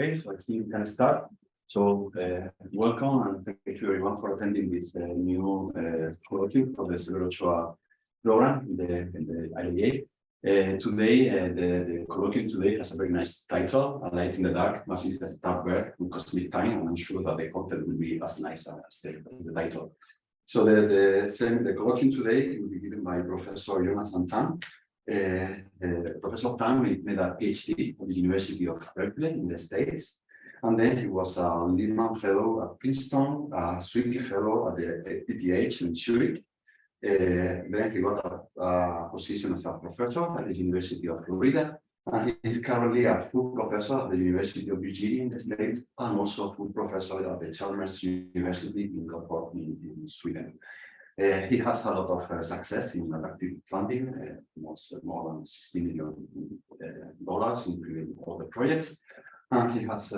Okay, so I think we can start. So welcome and thank you everyone for attending this new colloquium for the spiritual program in the IAA. Today, the colloquium today has a very nice title, A Light in the Dark, Massive Starbirth with Cosmic Time, and I'm sure that the content will be as nice as the title. So the colloquium today will be given by Professor Jonathan Tan. Professor Tan made a PhD at the University of Berkeley in the States, and then he was a Lehman Fellow at Princeton, a Sweeney Fellow at the ETH in Zurich. Then he got a position as a professor at the University of Florida, and he is currently a full professor at the University of Virginia in the States, and also a full professor at the Chalmers University in Göteborg in Sweden. He has a lot of success in galactic funding, more than $60 million including all the projects. And he has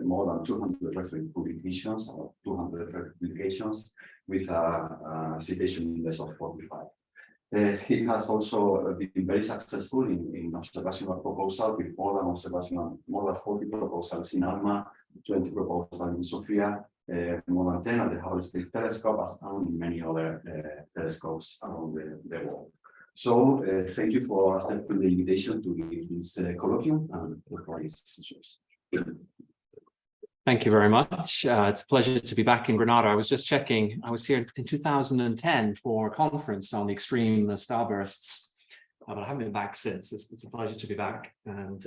more than 200 reference publications, or 200 publications with a citation index of 45. He has also been very successful in observational proposals with more than 40 proposals in ALMA, 20 proposals in Sophia, more than 10 at the Hubble Space Telescope, and in many other telescopes around the world. So thank you for accepting the invitation to give this colloquium, and the floor is yours. Thank you very much. It's a pleasure to be back in Granada. I was just checking. I was here in 2010 for a conference on the extreme starbursts, but I haven't been back since. It's a pleasure to be back. And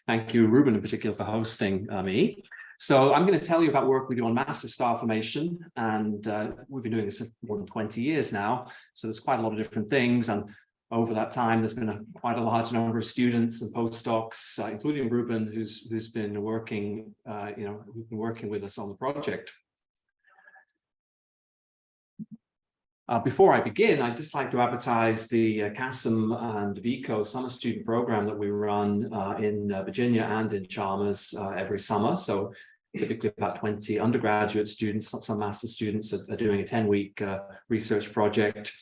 thank you, Ruben, in particular, for hosting me. So I'm going to tell you about work we do on massive star formation. And we've been doing this for more than 20 years now. So there's quite a lot of different things. And over that time, there's been quite a large number of students and postdocs, including Ruben, who's been working, who's been working with us on the project. Before I begin, I'd just like to advertise the CASM and VICO summer student program that we run in Virginia and in Chalmers every summer. So typically about 20 undergraduate students, some master's students are doing a 10-week research project.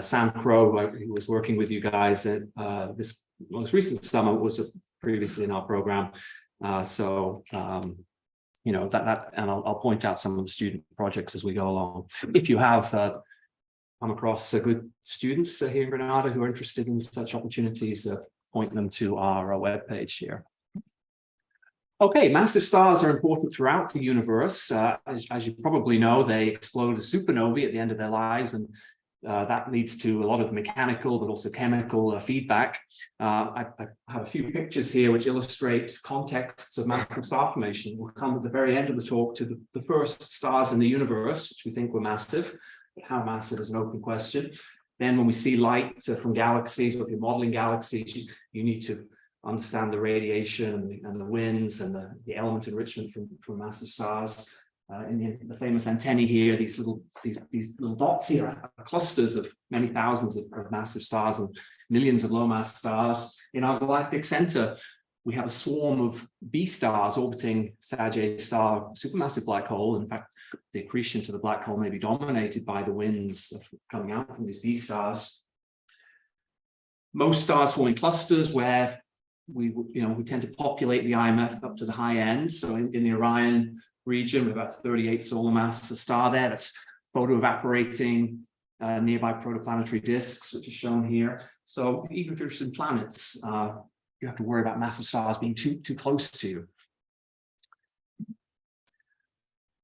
Sam Crow, who was working with you guys this most recent summer, was previously in our program. And I'll point out some of the student projects as we go along. If you have come across good students here in Granada who are interested in such opportunities, point them to our webpage here. Okay, massive stars are important throughout the universe. As you probably know, they explode as supernovae at the end of their lives, and that leads to a lot of mechanical but also chemical feedback. I have a few pictures here which illustrate contexts of massive star formation. We'll come at the very end of the talk to the first stars in the universe, which we think were massive. But how massive is an open question. Then when we see light from galaxies, or if you're modeling galaxies, you need to understand the radiation and the winds and the element enrichment from massive stars. In the famous antennae here, these little dots here are clusters of many thousands of massive stars and millions of low mass stars. In our galactic center, we have a swarm of B stars orbiting Sag star, supermassive black hole. In fact, the accretion to the black hole may be dominated by the winds coming out from these B stars. Most stars form in clusters where we tend to populate the IMF up to the high end. So in the Orion region, with about 38 solar mass a star there, that's photoevaporating nearby protoplanetary disks, which is shown here. So even if you're interested in planets, you have to worry about massive stars being too close to you.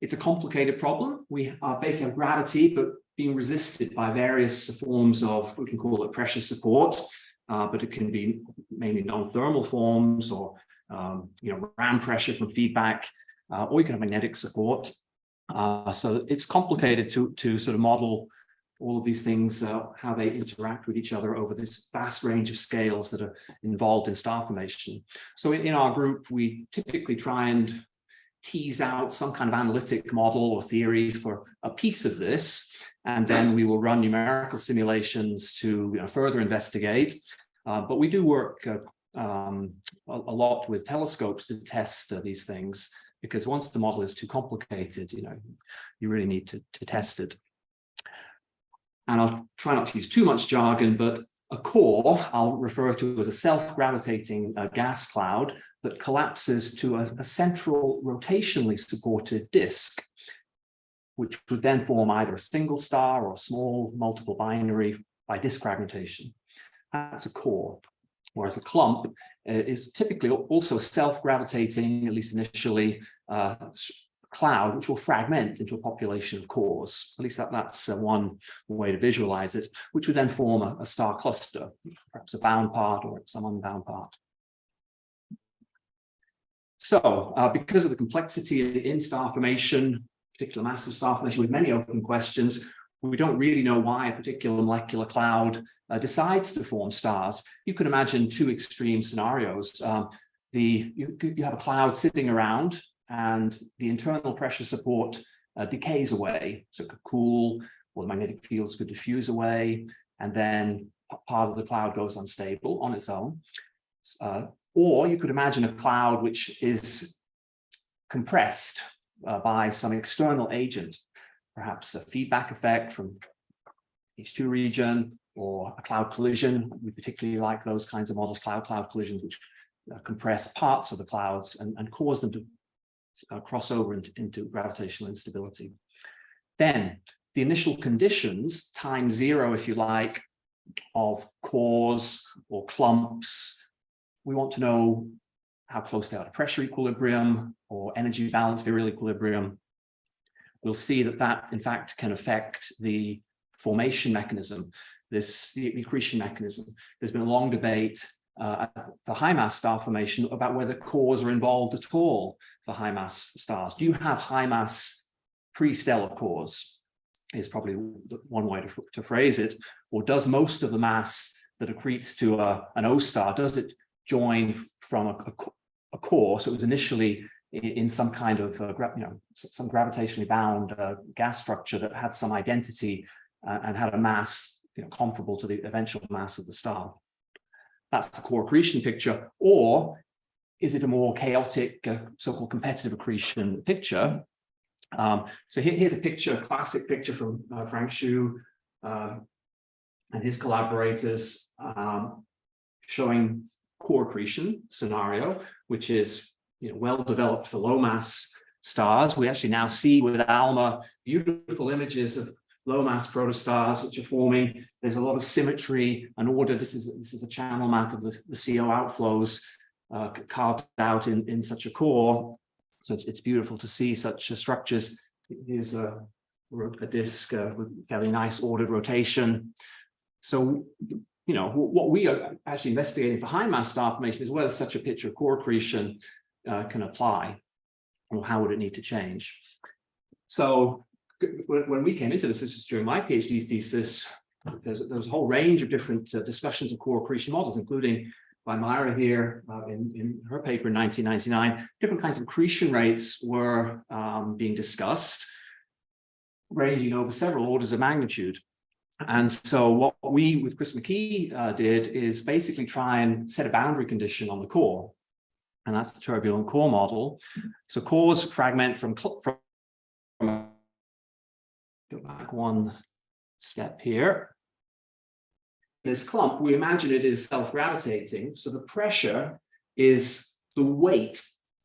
It's a complicated problem. We basically have gravity, but being resisted by various forms of, we can call it pressure support, but it can be mainly non-thermal forms, or ram pressure from feedback, or you can have magnetic support. So it's complicated to sort of model all of these things, how they interact with each other over this vast range of scales that are involved in star formation. So in our group, we typically try and tease out some kind of analytic model or theory for a piece of this, and then we will run numerical simulations to further investigate. But we do work a lot with telescopes to test these things, because once the model is too complicated, you really need to test it. And I'll try not to use too much jargon, but A core, I'll refer to as a self-gravitating gas cloud that collapses to a central rotationally supported disk, which would then form either a single star or a small multiple binary by disk fragmentation. That's a core. Whereas a clump is typically also a self-gravitating, at least initially, cloud, which will fragment into a population of cores. At least that's one way to visualize it, which would then form a star cluster, perhaps a bound part or some unbound part. So because of the complexity in star formation, particular massive star formation with many open questions, we don't really know why a particular molecular cloud decides to form stars. You can imagine two extreme scenarios. You have a cloud sitting around and the internal pressure support decays away. So it could cool, or the magnetic fields could diffuse away, and then part of the cloud goes unstable on its own. Or you could imagine a cloud which is compressed by some external agent, perhaps a feedback effect from H2 region or a cloud collision. We particularly like those kinds of models, cloud collisions, which compress parts of the clouds and cause them to cross over into gravitational instability. Then the initial conditions, time zero, if you like, of cores or clumps. We want to know how close they are to pressure equilibrium or energy balance, virial equilibrium. We'll see that in fact can affect the formation mechanism, the accretion mechanism. There's been a long debate for high mass star formation about whether cores are involved at all for high mass stars. Do you have high mass pre-stellar cores? Is probably one way to phrase it. Or does most of the mass that accretes to an O star, does it join from a core? So it was initially in some kind of some gravitationally bound gas structure that had some identity and had a mass comparable to the eventual mass of the star. That's the core accretion picture. Or is it a more chaotic, so-called competitive accretion picture? So here's a picture, a classic picture from Frank Xu and his collaborators showing core accretion scenario, which is well developed for low mass stars. We actually now see with ALMA beautiful images of low mass protostars which are forming. There's a lot of symmetry and order. This is a channel map of the CO outflows carved out in such a core. So it's beautiful to see such structures. Here's a disk with fairly nice ordered rotation. So what we are actually investigating for high mass star formation is whether such a picture of core accretion can apply, or how would it need to change. So when we came into this is during my PhD thesis, there was a whole range of different discussions of core accretion models, including by Myra here in her paper in 1999. Different kinds of accretion rates were being discussed, ranging over several orders of magnitude. And so what we, with Chris McKee, did is basically try and set a boundary condition on the core. And that's the turbulent core model. So cores fragment from go back one step here. This clump, we imagine it is self-gravitating. So the pressure is the weight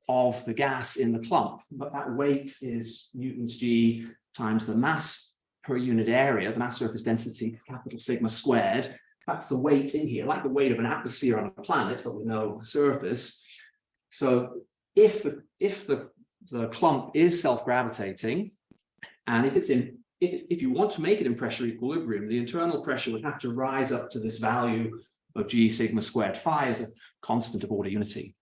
of the gas in the clump. But that weight is Newton's G times the mass per unit area, the mass surface density, capital sigma squared. That's the weight in here, like the weight of an atmosphere on a planet, but with no surface. So if the clump is self-gravitating, and if you want to make it in pressure equilibrium, the internal pressure would have to rise up to this value of G sigma squared phi as a constant of order unity.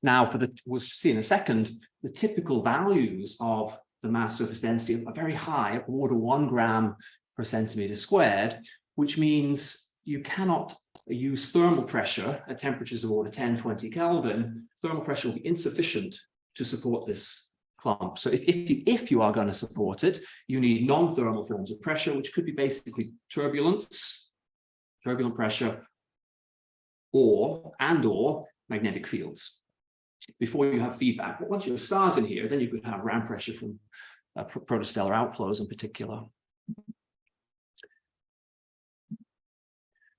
Now, we'll see in a second, the typical values of the mass surface density are very high, order 1 gram per centimeter squared, which means you cannot use thermal pressure at temperatures of order 10, 20 Kelvin. Thermal pressure will be insufficient to support this clump. So if you are going to support it, you need non-thermal forms of pressure, which could be basically turbulent pressure, or magnetic fields, before you have feedback. But once you have stars in here, then you could have ram pressure from protostellar outflows in particular.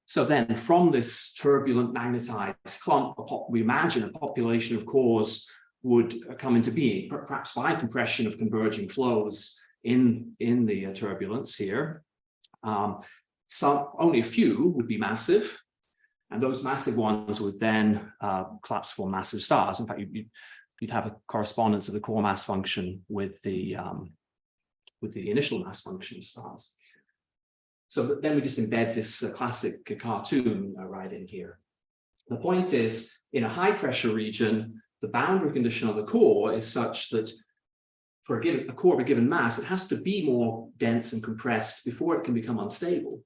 So then from this turbulent magnetized clump, we imagine a population of cores would come into being, perhaps by compression of converging flows in the turbulence here. Only a few would be massive, and those massive ones would then collapse to form massive stars. In fact, you'd have a correspondence of the core mass function with the initial mass function of stars. So then we just embed this classic cartoon right in here. The point is, in a high pressure region, the boundary condition of the core is such that for a core of a given mass, it has to be more dense and compressed before it can become unstable.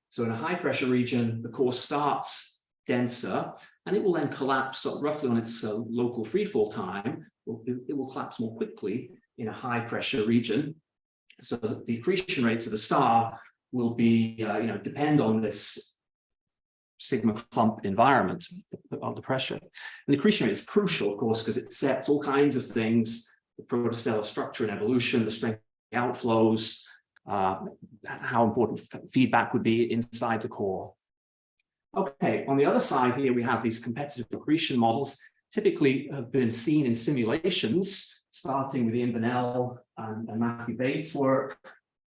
So in a high pressure region, the core starts denser, and it will then collapse roughly on its local freefall time. It will collapse more quickly in a high pressure region. So the accretion rates of the star will be, depend on this sigma clump environment of the pressure. And the accretion rate is crucial, of course, because it sets all kinds of things: the protostellar structure and evolution, the strength of the outflows, how important feedback would be inside the core. Okay, on the other side here, we have these competitive accretion models, typically have been seen in simulations, starting with Ian Bennell and Matthew Bates' work.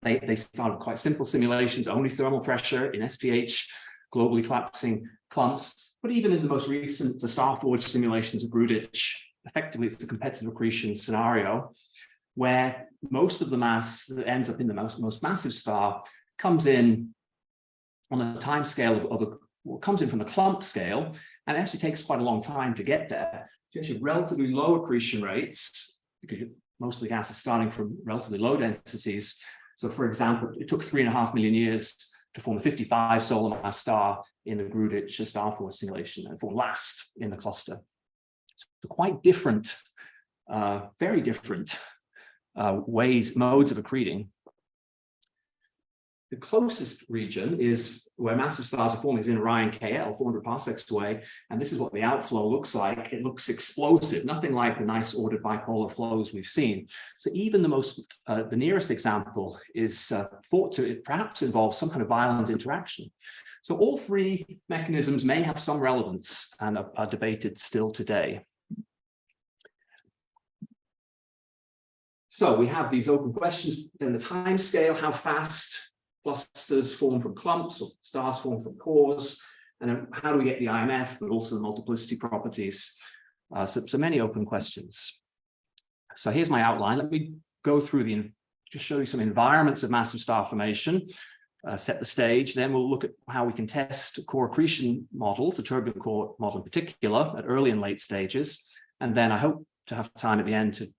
They started quite simple simulations, only thermal pressure in SPH, globally collapsing clumps. But even in the most recent, the Starforge simulations of Grudich, effectively it's the competitive accretion scenario, where most of the mass that ends up in the most massive star comes in on a time scale comes in from the clump scale, and it actually takes quite a long time to get there. So actually relatively low accretion rates, because most of the gas is starting from relatively low densities. So for example, it took 3.5 million years to form a 55 solar mass star in the Grudich Starforge simulation and form last in the cluster. So quite different, very different modes of accreting. The closest region is where massive stars are forming, is in Orion KL, 400 parsecs away, and this is what the outflow looks like. It looks explosive, nothing like the nice ordered bipolar flows we've seen. So even the nearest example is thought to perhaps involve some kind of violent interaction. So all three mechanisms may have some relevance and are debated still today. So we have these open questions. Then the time scale: how fast clusters form from clumps or stars form from cores, and then how do we get the IMF, but also the multiplicity properties. So many open questions. So here's my outline. Let me go through just show you some environments of massive star formation, set the stage. Then we'll look at how we can test core accretion models, the turbulent core model in particular, at early and late stages. And then I hope to have time at the end to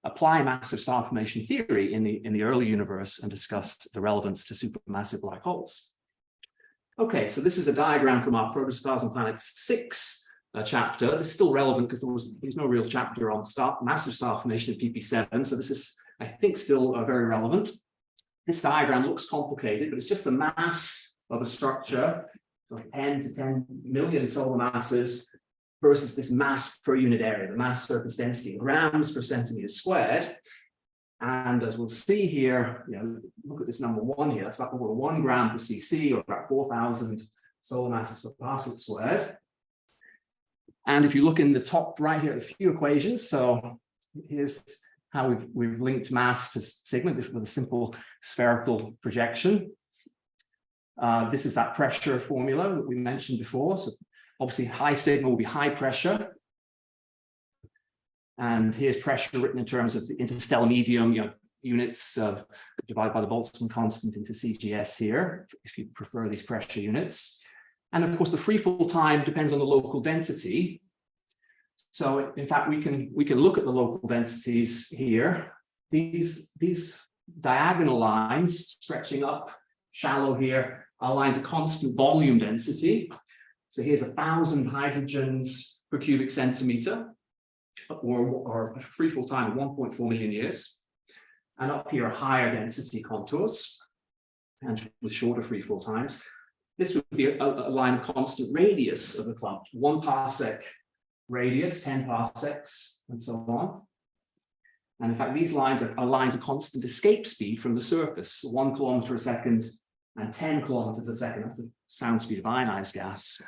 apply massive star formation theory in the early universe and discuss the relevance to supermassive black holes. Okay, so this is a diagram from our Protostars and Planets 6 chapter. It's still relevant because there's no real chapter on massive star formation in PP7, so this is, I think, still very relevant. This diagram looks complicated, but it's just the mass of a structure, like 10 to 10 million solar masses, versus this mass per unit area, the mass surface density in grams per centimeter squared. And as we'll see here, look at this number 1 here, that's about over 1 gram per cc, or about 4,000 solar masses per parsec squared. And if you look in the top right here, a few equations. So here's how we've linked mass to sigma with a simple spherical projection. This is that pressure formula that we mentioned before. So obviously, high sigma will be high pressure. And here's pressure written in terms of the interstellar medium, units divided by the Boltzmann constant into CGS here, if you prefer these pressure units. And of course, the freefall time depends on the local density. So in fact, we can look at the local densities here. These diagonal lines stretching up shallow here are lines of constant volume density. So here's 1,000 hydrogens per cubic centimeter, or a freefall time of 1.4 million years. And up here are higher density contours, and with shorter freefall times. This would be a line of constant radius of the clump, 1 parsec radius, 10 parsecs, and so on. And in fact, these lines are lines of constant escape speed from the surface, 1 kilometer a second and 10 kilometers a second. That's the sound speed of ionized gas.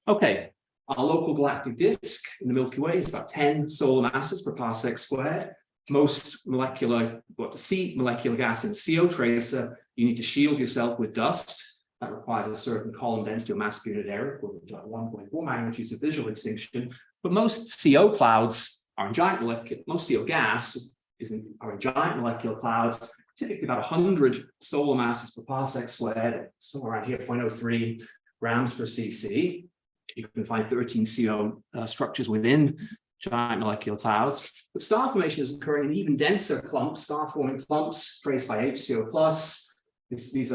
Okay, our local galactic disk in the Milky Way is about 10 solar masses per parsec squared. Most molecular, to see molecular gas in a CO tracer, you need to shield yourself with dust. That requires a certain column density or mass per unit area, equivalent to 1.4 magnitudes of visual extinction. But most CO clouds are in giant molecular, most CO gas are in giant molecular clouds, typically about 100 solar masses per parsec squared, somewhere around here, 0.03 grams per cc. You can find 13 CO structures within giant molecular clouds. But star formation is occurring in even denser clumps, star-forming clumps traced by HCO+. These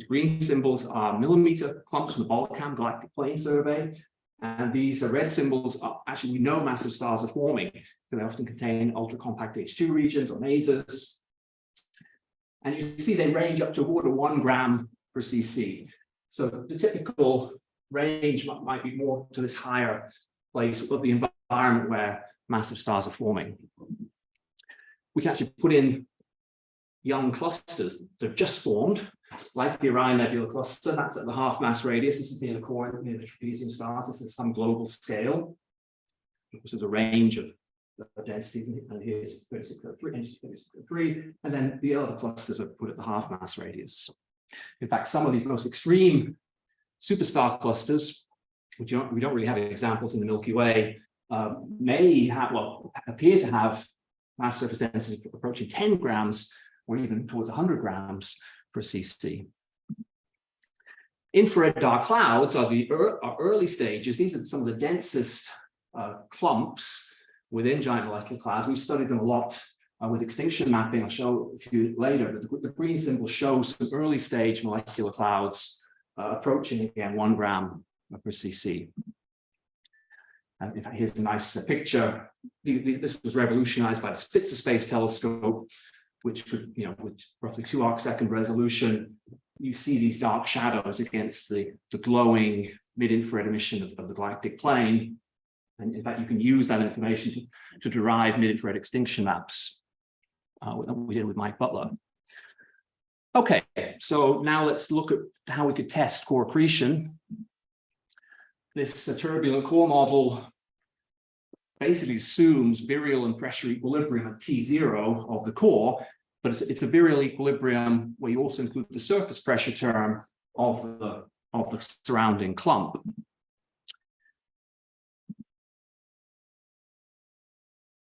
green symbols are millimeter clumps from the Balkan Galactic Plane Survey. And these red symbols are actually, we know massive stars are forming. They often contain ultra-compact H2 regions or masers. And you see they range up to order 1 gram per cc. So the typical range might be more to this higher place of the environment where massive stars are forming. We can actually put in young clusters that have just formed, like the Orion Nebula cluster. That's at the half mass radius. This is near the core, near the trapezium stars. This is some global scale. This is a range of densities, and here's 36.3, and then the other clusters are put at the half mass radius. In fact, some of these most extreme superstar clusters, which we don't really have examples in the Milky Way, may have, well, appear to have mass surface density approaching 10 grams or even towards 100 grams per cc. Infrared dark clouds are the early stages. These are some of the densest clumps within giant molecular clouds. We've studied them a lot with extinction mapping. I'll show a few later, but the green symbol shows some early stage molecular clouds approaching again 1 gram per cc. In fact, here's a nice picture. This was revolutionized by the Spitzer Space Telescope, which could, with roughly 2 arcsecond resolution, you see these dark shadows against the glowing mid-infrared emission of the galactic plane. And in fact, you can use that information to derive mid-infrared extinction maps. We did with Mike Butler. Okay, so now let's look at how we could test core accretion. This turbulent core model basically assumes virial and pressure equilibrium at T0 of the core, but it's a virial equilibrium where you also include the surface pressure term of the surrounding clump.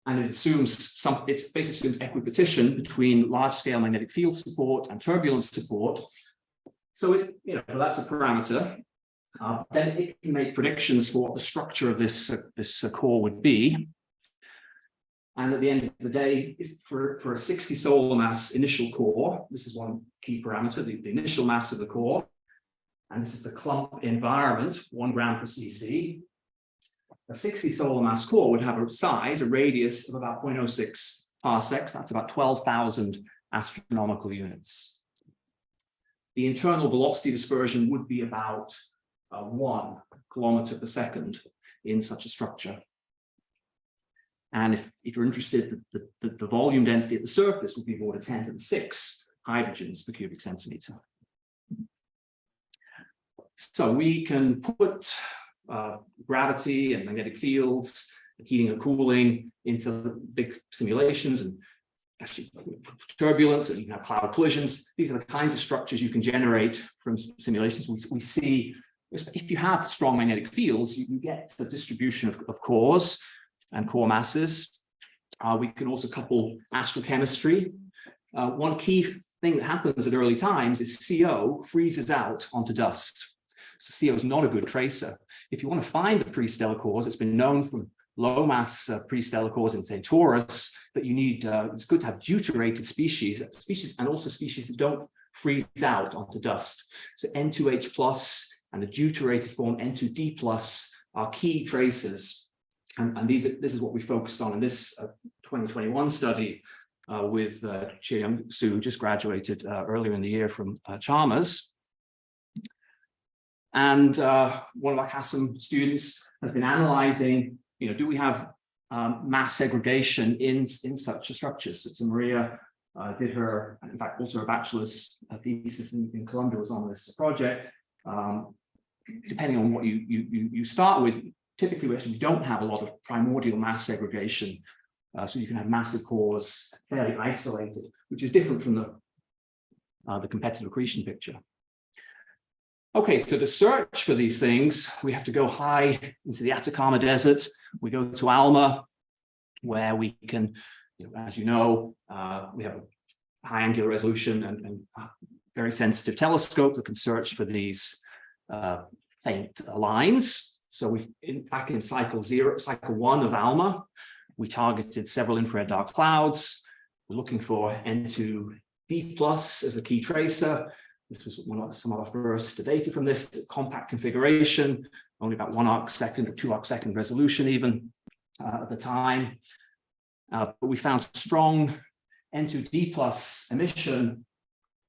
And it assumes it basically assumes equipetition between large-scale magnetic field support and turbulence support. So that's a parameter. Then it can make predictions for what the structure of this core would be. And at the end of the day, for a 60 solar mass initial core, this is one key parameter, the initial mass of the core. And this is the clump environment, 1 gram per cc. A 60 solar mass core would have a size, a radius of about 0.06 parsecs. That's about 12,000 astronomical units. The internal velocity dispersion would be about 1 kilometer per second in such a structure. And if you're interested, the volume density at the surface would be of order 10 to the 6 hydrogens per cubic centimeter. So we can put gravity and magnetic fields, heating and cooling into big simulations and actually turbulence, and you can have cloud collisions. These are the kinds of structures you can generate from simulations. We see if you have strong magnetic fields, you can get the distribution of cores and core masses. We can also couple astrochemistry. One key thing that happens at early times is CO freezes out onto dust. So CO is not a good tracer. If you want to find the prestellar cores, it's been known from low mass prestellar cores in, say, Taurus, that you need, it's good to have deuterated species and also species that don't freeze out onto dust. So N2H plus and the deuterated form N2D plus are key tracers. And this is what we focused on in this 2021 study with Chi-Young Su, who just graduated earlier in the year from Chalmers. And one of our CASM students has been analyzing, do we have mass segregation in such structures? So Maria did her, in fact, also her bachelor's thesis in Columbia was on this project. Depending on what you start with, typically we actually don't have a lot of primordial mass segregation. So you can have massive cores fairly isolated, which is different from the competitive accretion picture. Okay, so to search for these things, we have to go high into the Atacama Desert. We go to Alma, where we can, as you know, we have a high angular resolution and very sensitive telescope that can search for these faint lines. So back in cycle 1 of ALMA, we targeted several infrared dark clouds. We're looking for N2D plus as a key tracer. This was some of our first data from this compact configuration, only about 1 arc-second or 2 arc-second resolution even at the time. But we found strong N2D plus emission,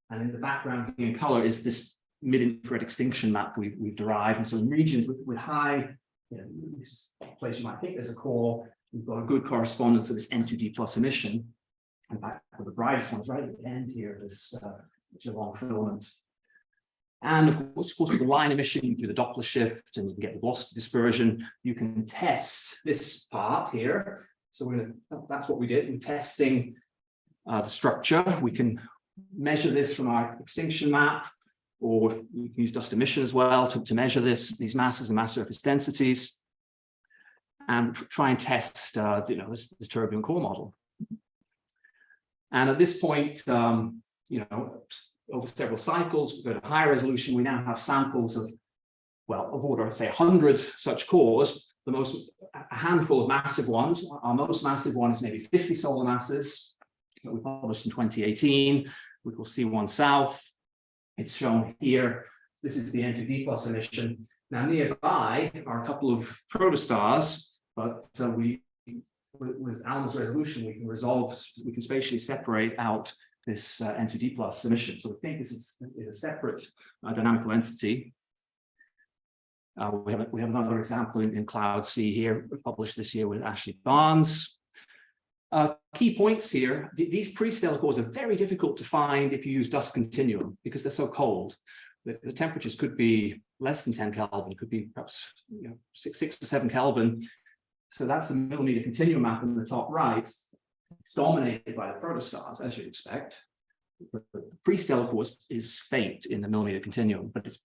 and in the background here in color is this mid-infrared extinction map we've derived. And so in regions with high, this is a place you might think there's a core, we've got a good correspondence of this N2D plus emission. In fact, the brightest one is right at the end here, this long filament. And of course, with the line emission, you can do the Doppler shift and you can get the velocity dispersion. You can test this part here. So that's what we did. We're testing the structure. We can measure this from our extinction map, or we can use dust emission as well to measure these masses and mass surface densities, and try and test this turbulent core model. And at this point, over several cycles, we go to higher resolution. We now have samples of order, say 100 such cores. A handful of massive ones. Our most massive one is maybe 50 solar masses that we published in 2018. We call C1 South. It's shown here. This is the N2D plus emission. Now nearby are a couple of protostars, but with ALMA's resolution, we can spatially separate out this N2D plus emission. So we think this is a separate dynamical entity. We have another example in Cloud C here, published this year with Ashley Barnes. Key points here, these pre-stellar cores are very difficult to find if you use dust continuum because they're so cold. The temperatures could be less than 10 Kelvin, could be perhaps 6 to 7 Kelvin. So that's the millimeter continuum map in the top right. It's dominated by the protostars, as you'd expect. The pre-stellar core is faint in the millimeter continuum, but it's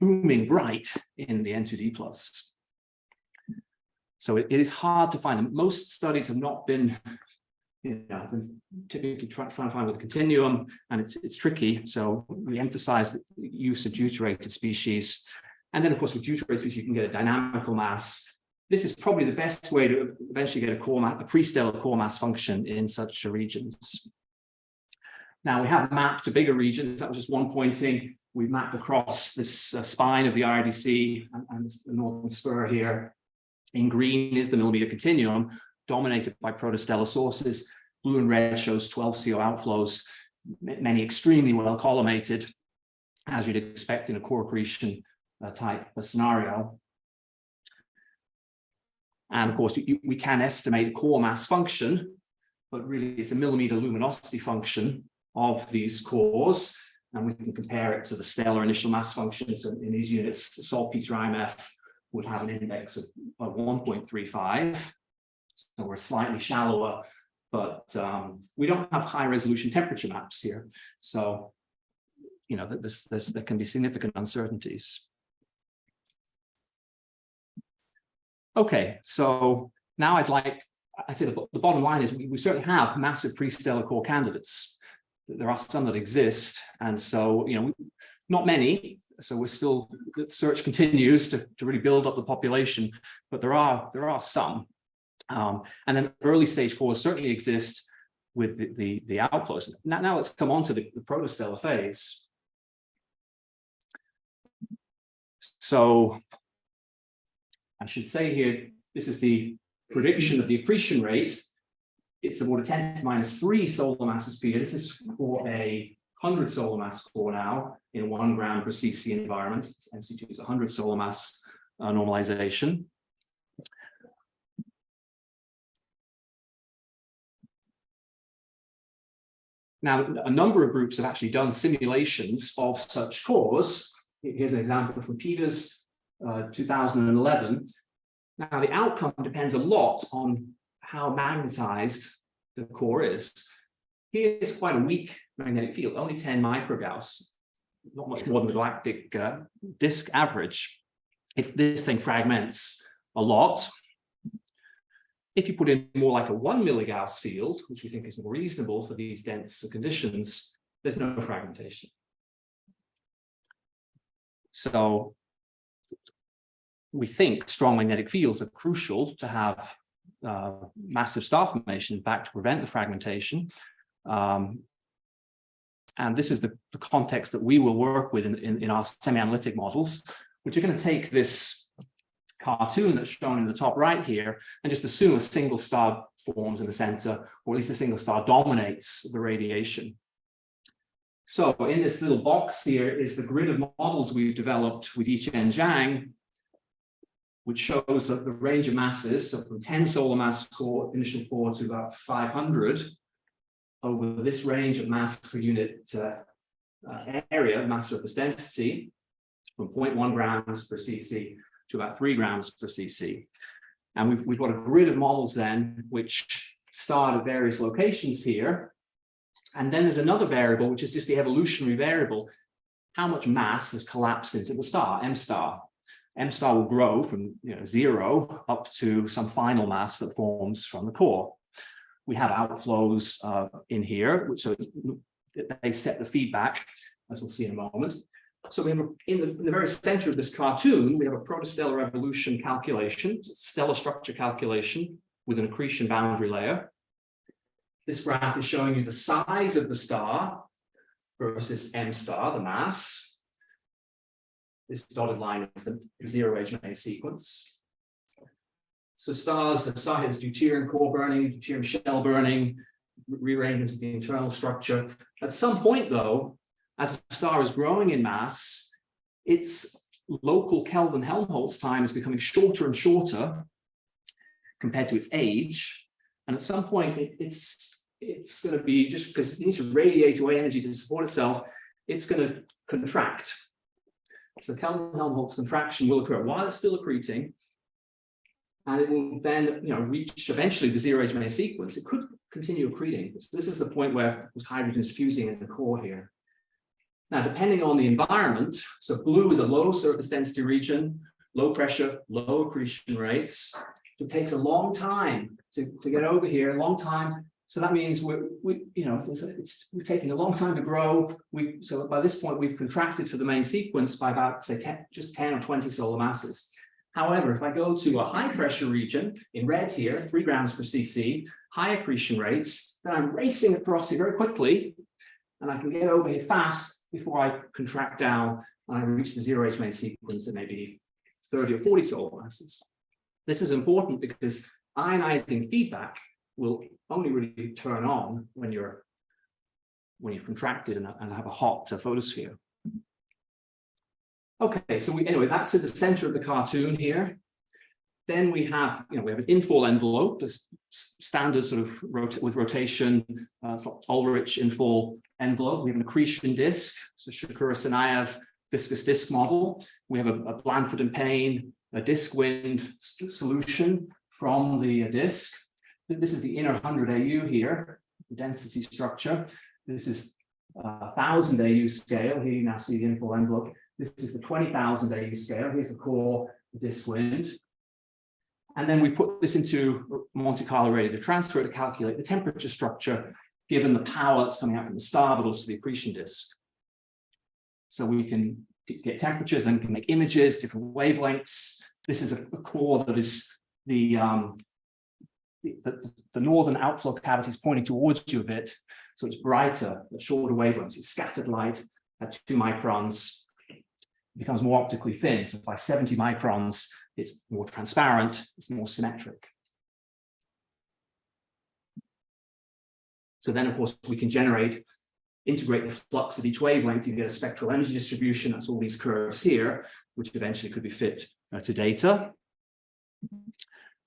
booming bright in the N2D plus. So it is hard to find them. Most studies have not been, been typically trying to find with a continuum, and it's tricky. So we emphasize the use of deuterated species. And then, of course, with deuterated species, you can get a dynamical mass. This is probably the best way to eventually get a pre-stellar core mass function in such regions. Now, we have mapped to bigger regions. That was just one pointing. We've mapped across this spine of the IRDC and the northern spur here. In green is the millimeter continuum, dominated by protostellar sources. Blue and red shows 12 CO outflows, many extremely well collimated, as you'd expect in a core accretion type scenario. And of course, we can estimate a core mass function, but really it's a millimeter luminosity function of these cores, and we can compare it to the stellar initial mass functions. And in these units, the saltpeter IMF would have an index of 1.35. So we're slightly shallower, but we don't have high resolution temperature maps here. So, there can be significant uncertainties. Okay, so now I say the bottom line is we certainly have massive pre-stellar core candidates. There are some that exist, and so not many. So the search continues to really build up the population, but there are some. And then early stage cores certainly exist with the outflows. Now let's come on to the protostellar phase. So I should say here, this is the prediction of the accretion rate. It's about a 10 to the minus 3 solar masses per year. This is for a 100 solar mass core now in 1 gram per cc environment. MC2 is 100 solar mass normalization. Now, a number of groups have actually done simulations of such cores. Here's an example from Peters, 2011. Now, the outcome depends a lot on how magnetized the core is. Here's quite a weak magnetic field, only 10 microgauss, not much more than the galactic disk average. If this thing fragments a lot, if you put in more like a 1 milligauss field, which we think is more reasonable for these dense conditions, there's no fragmentation. So we think strong magnetic fields are crucial to have massive star formation, in fact, to prevent the fragmentation. And this is the context that we will work with in our semi-analytic models, which are going to take this cartoon that's shown in the top right here and just assume a single star forms in the center, or at least a single star dominates the radiation. So in this little box here is the grid of models we've developed with Yichen Zhang, which shows that the range of masses, so from 10 solar mass core, initial core, to about 500, over this range of mass per unit area, mass surface density, from 0.1 grams per cc to about 3 grams per cc. And we've got a grid of models then, which start at various locations here. And then there's another variable, which is just the evolutionary variable. How much mass has collapsed into the star, M star? M star will grow from 0 up to some final mass that forms from the core. We have outflows in here, so they set the feedback, as we'll see in a moment. So we have in the very center of this cartoon, we have a protostellar evolution calculation, stellar structure calculation with an accretion boundary layer. This graph is showing you the size of the star versus M star, the mass. This dotted line is the zero-age main sequence. So the star has deuterium core burning, deuterium shell burning, rearrangement of the internal structure. At some point, though, as a star is growing in mass, its local Kelvin-Helmholtz time is becoming shorter and shorter compared to its age. And at some point, it's going to be, just because it needs to radiate away energy to support itself, it's going to contract. So Kelvin-Helmholtz contraction will occur while it's still accreting, and it will then reach eventually the zero-age main sequence. It could continue accreting. So this is the point where hydrogen is fusing in the core here. Now, depending on the environment, so blue is a low surface density region, low pressure, low accretion rates. It takes a long time to get over here, a long time. So that means we're taking a long time to grow. So by this point, we've contracted to the main sequence by about, say, 10 or 20 solar masses. However, if I go to a high pressure region in red here, 3 grams per cc, high accretion rates, then I'm racing across here very quickly, and I can get over here fast before I contract down and I reach the zero-age main sequence at maybe 30 or 40 solar masses. This is important because ionizing feedback will only really turn on when you've contracted and have a hot photosphere. Okay, so anyway, that's at the center of the cartoon here. Then we have, we have an infall envelope, this standard sort of with rotation, Ulrich infall envelope. We have an accretion disk, so Shakura-Sanayev viscous disk model. We have a Blanford and Payne, a disk wind solution from the disk. This is the inner 100 AU here, the density structure. This is 1,000 AU scale. Here you now see the infall envelope. This is the 20,000 AU scale. Here's the core, the disk wind. And then we put this into Monte Carlo radiative transfer to calculate the temperature structure given the power that's coming out from the star, but also the accretion disk. So we can get temperatures, then we can make images, different wavelengths. This is a core that is the northern outflow cavity is pointing towards you a bit. So it's brighter, at shorter wavelengths. It's scattered light at 2 microns. It becomes more optically thin. So by 70 microns, it's more transparent, it's more symmetric. So then, of course, we can integrate the flux of each wavelength. You get a spectral energy distribution. That's all these curves here, which eventually could be fit to data.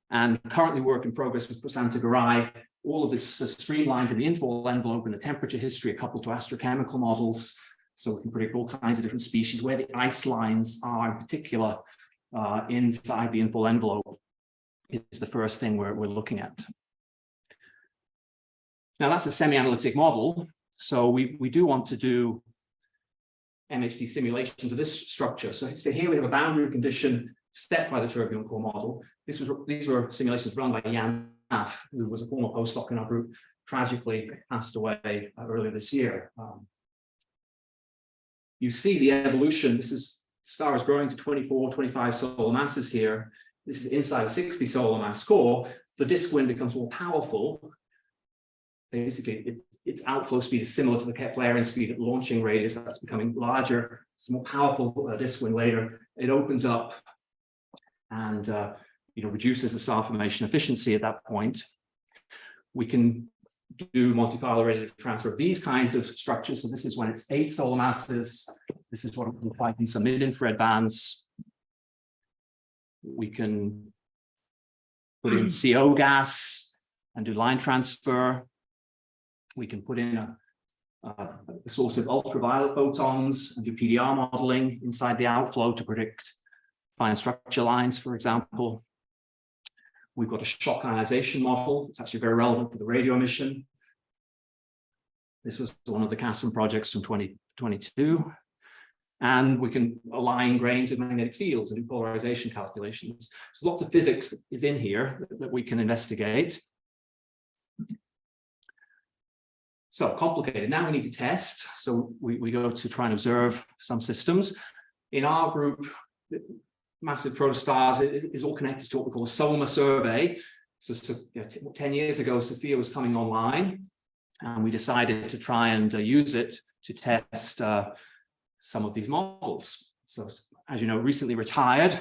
And currently work in progress with Prasanta Garai all of this streamlines in the infall envelope and the temperature history are coupled to astrochemical models. So we can predict all kinds of different species, where the ice lines are in particular inside the infall envelope is the first thing we're looking at. Now that's a semi-analytic model. So we do want to do MHD simulations of this structure. So here we have a boundary condition set by the turbulent core model. These were simulations run by Jan Naff, who was a former postdoc in our group, tragically passed away earlier this year. You see the evolution. This is star is growing to 24, 25 solar masses here. This is inside a 60 solar mass core. The disk wind becomes more powerful. Basically, its outflow speed is similar to the Keplerian speed at launching radius. That's becoming larger. It's a more powerful disk wind later. It opens up and reduces the star formation efficiency at that point. We can do Monte Carlo radiative transfer of these kinds of structures. So this is when it's 8 solar masses. This is what it will look like in some mid-infrared bands. We can put in CO gas and do line transfer. We can put in a source of ultraviolet photons and do PDR modeling inside the outflow to predict fine structure lines, for example. We've got a shock ionization model. It's actually very relevant for the radio emission. This was one of the CASM projects from 2022. And we can align grains with magnetic fields and do polarization calculations. So lots of physics is in here that we can investigate. So complicated. Now we need to test. So we go to try and observe some systems. In our group, massive protostars is all connected to what we call a SOMA survey. So 10 years ago, Sophia was coming online, and we decided to try and use it to test some of these models. So as you know, recently retired,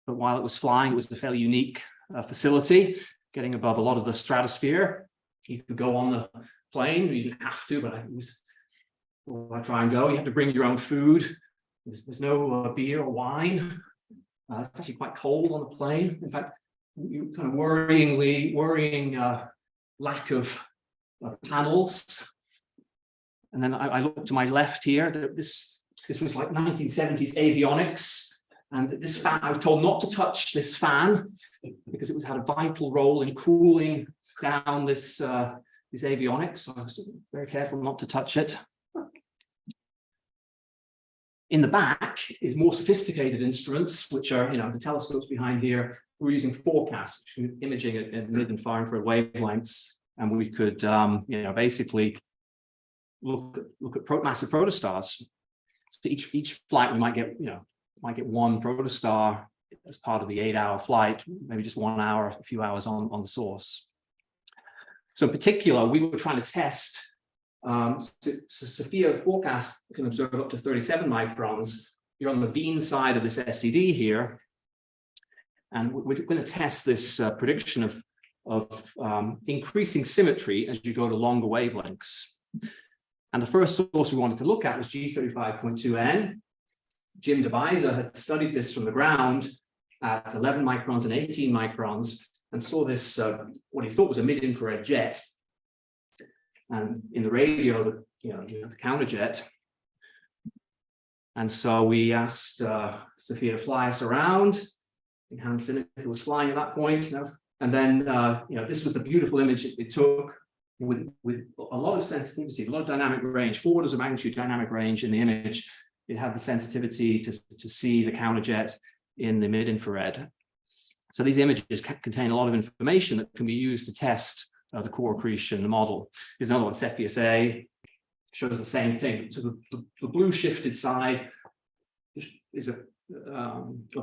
but while it was flying, it was a fairly unique facility, getting above a lot of the stratosphere. You could go on the plane, you didn't have to, but I try and go. You have to bring your own food. There's no beer or wine. It's actually quite cold on the plane. In fact, you kind of worrying lack of panels. And then I look to my left here. This was like 1970s avionics. And this fan, I was told not to touch this fan because it had a vital role in cooling down this avionics. So I was very careful not to touch it. In the back is more sophisticated instruments, which are, the telescopes behind here. We're using forecasts, imaging at mid and far infrared wavelengths, and we could, basically look at massive protostars. So each flight we might get, one protostar as part of the 8-hour flight, maybe just 1 hour, a few hours on the source. So in particular, we were trying to test. So Sophia forecast can observe up to 37 microns. You're on the Wien side of this SED here, and we're going to test this prediction of increasing symmetry as you go to longer wavelengths. And the first source we wanted to look at was G35.2N. Jim DeBiser had studied this from the ground at 11 microns and 18 microns and saw this, what he thought was a mid-infrared jet. And in the radio, you have the counterjet. And so we asked Sophia to fly us around. I think Hans Sinek was flying at that point. And then, this was the beautiful image it took with a lot of sensitivity, a lot of dynamic range, 4 orders of magnitude dynamic range in the image. It had the sensitivity to see the counterjet in the mid-infrared. So these images contain a lot of information that can be used to test the core accretion model. Here's another one, Cepheus A, shows the same thing. So the blue shifted side is of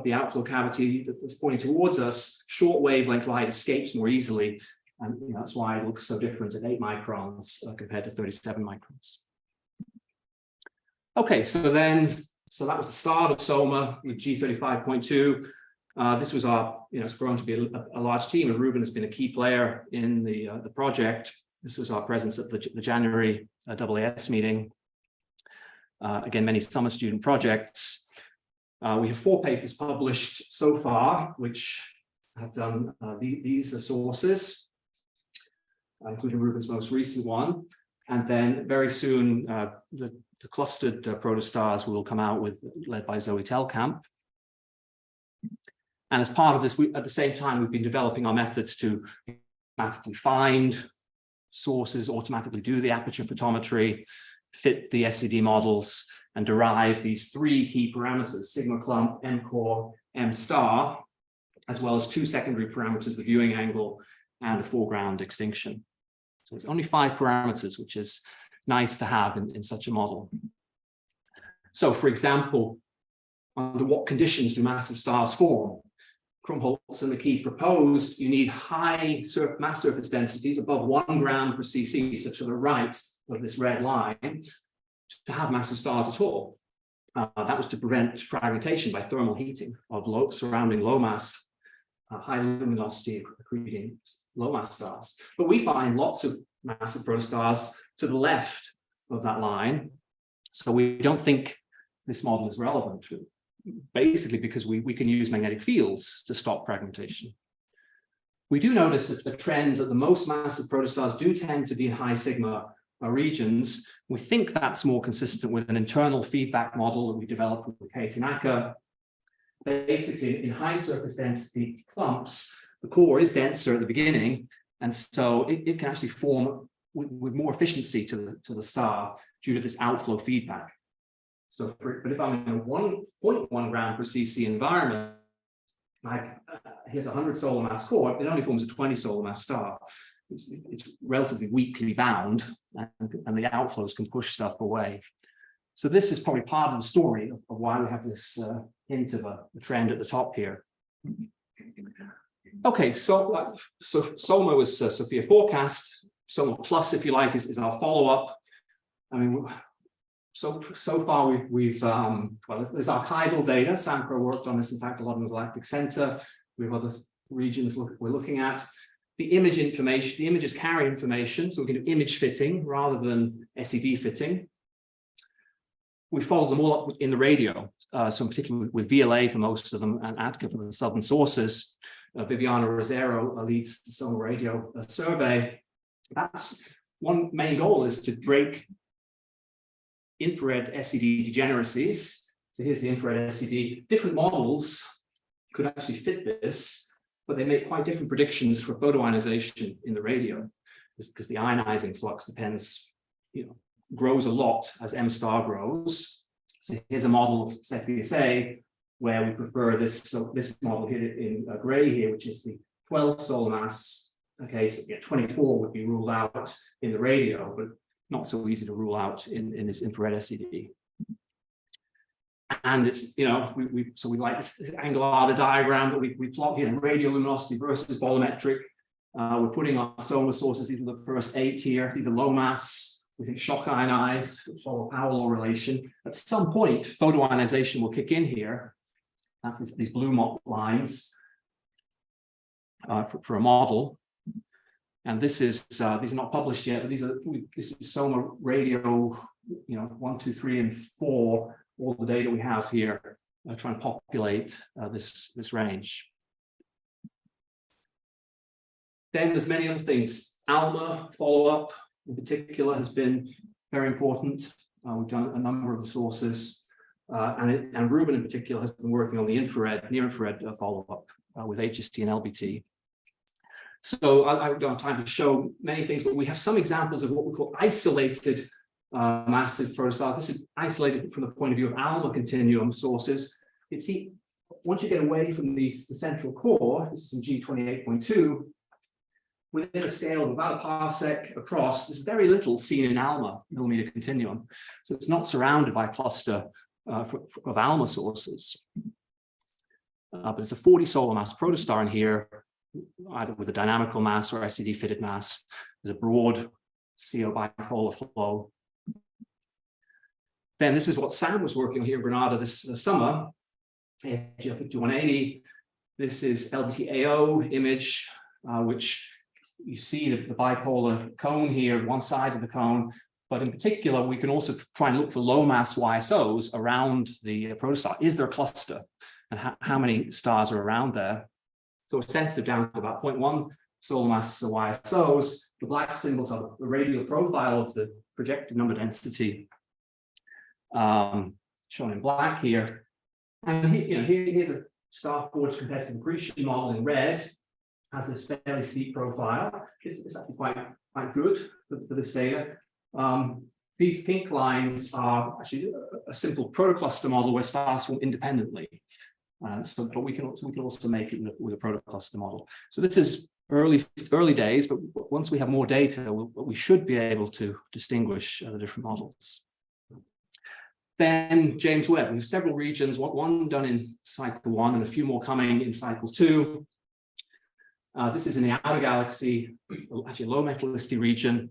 the outflow cavity that's pointing towards us. Short wavelength light escapes more easily, and that's why it looks so different at 8 microns compared to 37 microns. Okay, so that was the start of SOMA with G35.2. This was it's grown to be a large team, and Ruben has been a key player in the project. This was our presence at the January AAS meeting. Again, many summer student projects. We have 4 papers published so far, which have done these sources. including Rubin's most recent one. And then very soon, the clustered protostars will come out with, led by Zoe Telkamp. And as part of this, at the same time, we've been developing our methods to automatically find sources, automatically do the aperture photometry, fit the SED models, and derive these three key parameters, sigma clump, M core, M star, as well as two secondary parameters, the viewing angle and the foreground extinction. So it's only 5 parameters, which is nice to have in such a model. So for example, under what conditions do massive stars form? Krumholtz and McKee proposed you need high mass surface densities above 1 gram per cc, so to the right of this red line, to have massive stars at all. That was to prevent fragmentation by thermal heating of surrounding low mass, high luminosity accreting low mass stars. But we find lots of massive protostars to the left of that line. So we don't think this model is relevant, basically because we can use magnetic fields to stop fragmentation. We do notice a trend that the most massive protostars do tend to be in high sigma regions. We think that's more consistent with an internal feedback model that we developed with Kate Tanaka. Basically, in high surface density clumps, the core is denser at the beginning, and so it can actually form with more efficiency to the star due to this outflow feedback. So, but if I'm in a 1.1 gram per cc environment, like here's a 100 solar mass core, it only forms a 20 solar mass star. It's relatively weakly bound, and the outflows can push stuff away. So this is probably part of the story of why we have this hint of a trend at the top here. Okay, so SOMA was Sophia forecast. SOMA plus, if you like, is our follow-up. I mean, so far we've well, there's archival data. Sampro worked on this, in fact, a lot in the Galactic Center. We have other regions we're looking at. The image information, the images carry information, so we can do image fitting rather than SED fitting. We follow them all up in the radio, so particularly with VLA for most of them and ATCA for the southern sources. Viviana Rosero leads the SOMA radio survey. That's one main goal, is to break infrared SED degeneracies. So here's the infrared SED. Different models could actually fit this, but they make quite different predictions for photoionization in the radio, because the ionizing flux depends, grows a lot as M star grows. So here's a model of SET-VSA where we prefer this. So this model here in gray here, which is the 12 solar mass. Okay, so 24 would be ruled out in the radio, but not so easy to rule out in this infrared SED. And it's, so we like this angular diagram that we plot here, radio luminosity versus bolometric. We're putting our SOMA sources, these are the first 8 here, these are low mass. We think shock ionized, follow power law relation. At some point, photoionization will kick in here. That's these blue lines for a model. And this is, these are not published yet, but this is SOMA radio, 1, 2, 3, and 4. All the data we have here, trying to populate this range. Then there's many other things. ALMA follow-up in particular has been very important. We've done a number of the sources, and Ruben in particular has been working on the infrared, near-infrared follow-up with HST and LBT. So I don't have time to show many things, but we have some examples of what we call isolated massive protostars. This is isolated from the point of view of ALMA continuum sources. Once you get away from the central core, this is in G28.2, within a scale of about a parsec across, there's very little seen in ALMA millimeter continuum. So it's not surrounded by a cluster of ALMA sources. But it's a 40 solar mass protostar in here, either with a dynamical mass or SED fitted mass. There's a broad CO bipolar flow. Then this is what Sam was working on here in Granada this summer, AGL 5180. This is LBT-AO image, which you see the bipolar cone here, one side of the cone, but in particular, we can also try and look for low mass YSOs around the protostar. Is there a cluster? And how many stars are around there? So we're sensitive down to about 0.1 solar mass YSOs. The black symbols are the radial profile of the projected number density, shown in black here. And here's a star forge competitive accretion model in red. Has this fairly steep profile. It's actually quite good for this data. These pink lines are actually a simple protocluster model where stars form independently. But we can also make it with a protocluster model. So this is early days, but once we have more data, we should be able to distinguish the different models. Then James Webb, we have several regions, one done in cycle 1 and a few more coming in cycle 2. This is in the outer galaxy, actually a low metallicity region.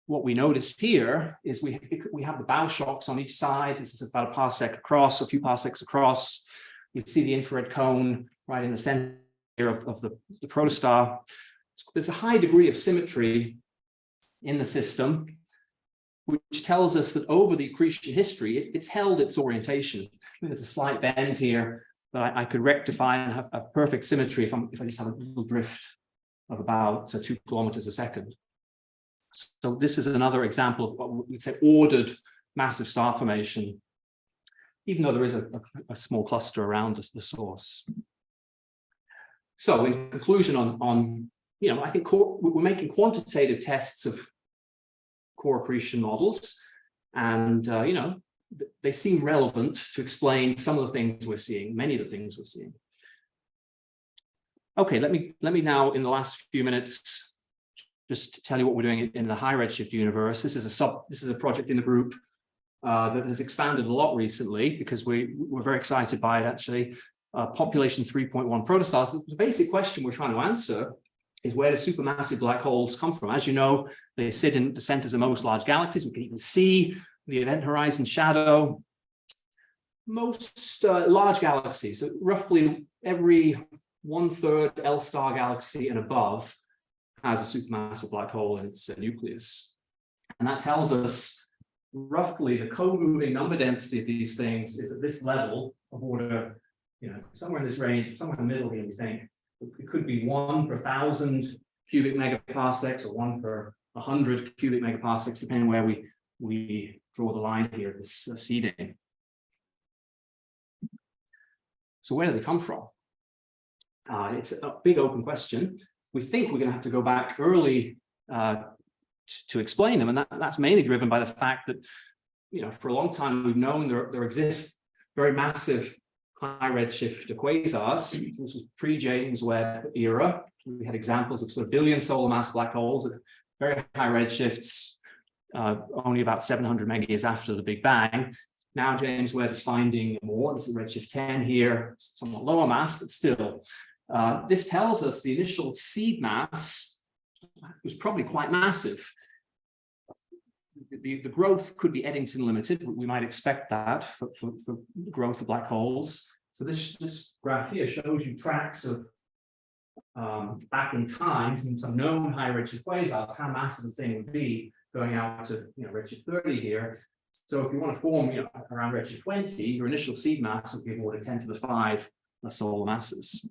What we noticed here is we have the bow shocks on each side. This is about a parsec across, a few parsecs across. You see the infrared cone right in the center of the protostar. There's a high degree of symmetry in the system, which tells us that over the accretion history, it's held its orientation. There's a slight bend here that I could rectify and have perfect symmetry if I just have a little drift of about 2 kilometers a second. So this is another example of what we'd say ordered massive star formation, even though there is a small cluster around the source. So in conclusion on I think we're making quantitative tests of core accretion models, and they seem relevant to explain some of the things we're seeing, many of the things we're seeing. Okay, let me now in the last few minutes just tell you what we're doing in the high redshift universe. This is a project in the group that has expanded a lot recently because we're very excited by it actually. Population 3.1 protostars. The basic question we're trying to answer is, where do supermassive black holes come from? As you know, they sit in the centers of most large galaxies. We can even see the event horizon shadow. Most large galaxies, so roughly every 1/3 L-star galaxy and above has a supermassive black hole in its nucleus. And that tells us roughly the co-moving number density of these things is at this level of order, somewhere in this range, somewhere in the middle here, we think. It could be 1 per 1,000 cubic megaparsecs or 1 per 100 cubic megaparsecs, depending where we draw the line here, this seeding. So where do they come from? It's a big open question. We think we're going to have to go back early to explain them, and that's mainly driven by the fact that, for a long time we've known there exist very massive high redshift quasars. This was pre-James Webb era. We had examples of sort of billion solar mass black holes at very high redshifts, only about 700 megayears after the Big Bang. Now James Webb is finding more. This is redshift 10 here, somewhat lower mass, but still. This tells us the initial seed mass was probably quite massive. The growth could be Eddington limited. We might expect that for the growth of black holes. So this graph here shows you tracks of back in time, some known high redshift quasars, how massive the thing would be going out to redshift 30 here. So if you want to form around redshift 20, your initial seed mass would be order 10 to the 5 solar masses.